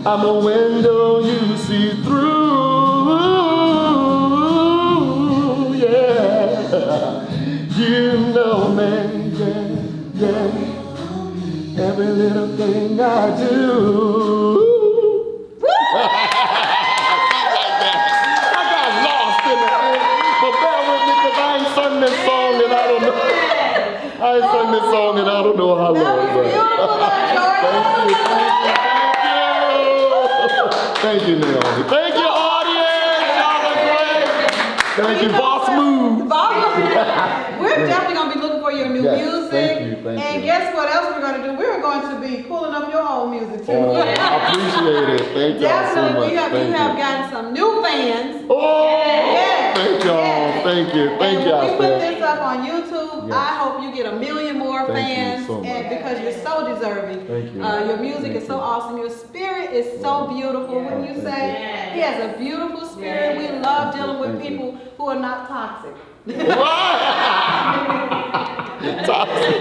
I'm a window you see through, yeah. You know me, yeah. Every little thing I do. I got lost in the air, but bear with me. I ain't sung this song in I don't know how long. That was beautiful, Thank you, Naomi. Thank you, audience. Y'all are great. Thank you, Bossmoves. We're definitely going to be looking for your new music. Thank you. And guess what else we're going to do? We're going to be pulling up your old music too. Oh, I appreciate it. Thank y'all so much. Definitely, you have gotten some new fans. Oh, thank y'all. Thank you. Thank y'all. When we put this up on YouTube, I hope you get 1 million more fans. So and because you're so deserving. Thank you. Your music is so awesome. Your spirit is so beautiful. When you say he has a beautiful spirit, we love dealing with people who are not toxic. Toxic.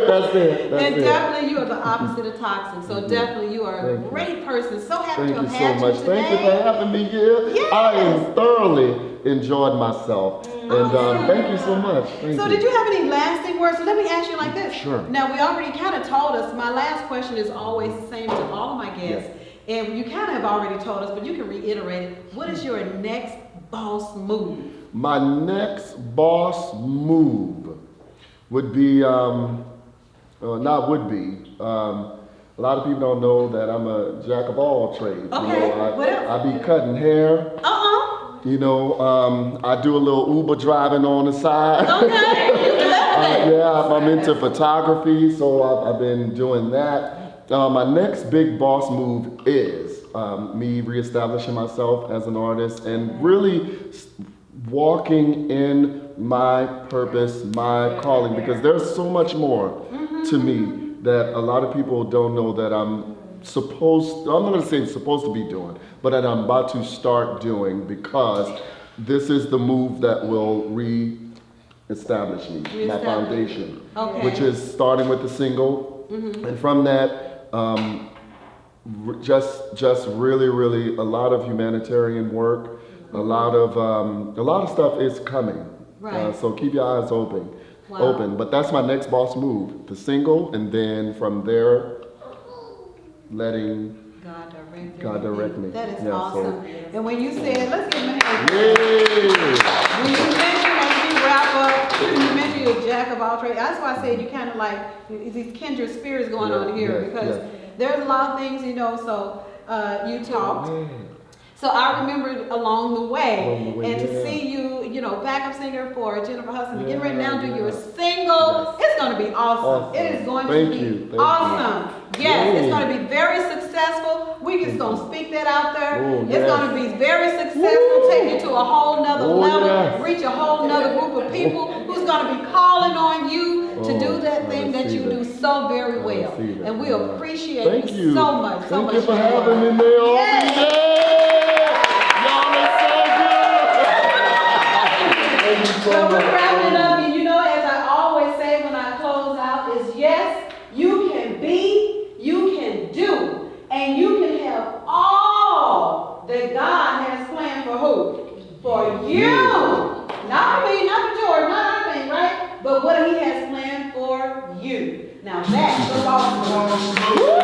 That's it. Definitely you are the opposite of toxic. So definitely you are a great person. So happy to have had you so much. today. Thank you for having me here. Yes. I have thoroughly enjoyed myself. And thank you so much. So did you have any lasting words? So let me ask you like this. Sure. Now we already kind of told us, my last question is always the same to all of my guests. Yes. And you kind of have already told us, but you can reiterate it. What is your next boss move? My next boss move would be, a lot of people don't know that I'm a jack of all trades. Okay, what else? I be cutting hair. You know, I do a little Uber driving on the side. Okay. I'm into photography, so I've been doing that. My next big boss move is me reestablishing myself as an artist and really walking in my purpose, my calling, because there's so much more to me that a lot of people don't know that I'm not going to say supposed to be doing, but that I'm about to start doing, because this is the move that will re-establish me, my foundation, which is starting with the single, and from that, just really a lot of humanitarian work, a lot of stuff is coming. Right. So keep your eyes open. But that's my next boss move, the single, and then from there, letting God direct me. That is awesome. And when you said, let's give him a hand. When you mentioned as we wrap up, you mentioned you're a jack of all trades. That's why I said you kind of like these kindred spirits going on here, because there's a lot of things, you know. So you talked. So I remembered along the way, and to see you know, backup singer for Jennifer Hudson, getting ready now to do your single, it's going to be awesome. It is going to be awesome. Yes, it's going to be very successful. We just going to speak that out there. It's going to be very successful, take you to a whole nother level, reach a whole nother group of people who's going to be calling on you to do that thing that you do so very well. And we appreciate you so much. Thank you for having me, Naomi. So we're wrapping it up, and you know, as I always say when I close out, is yes, you can be, you can do, and you can have all that God has planned for who? For you. Not for me, not for George, not for me, right? But what he has planned for you. Now that's the boss.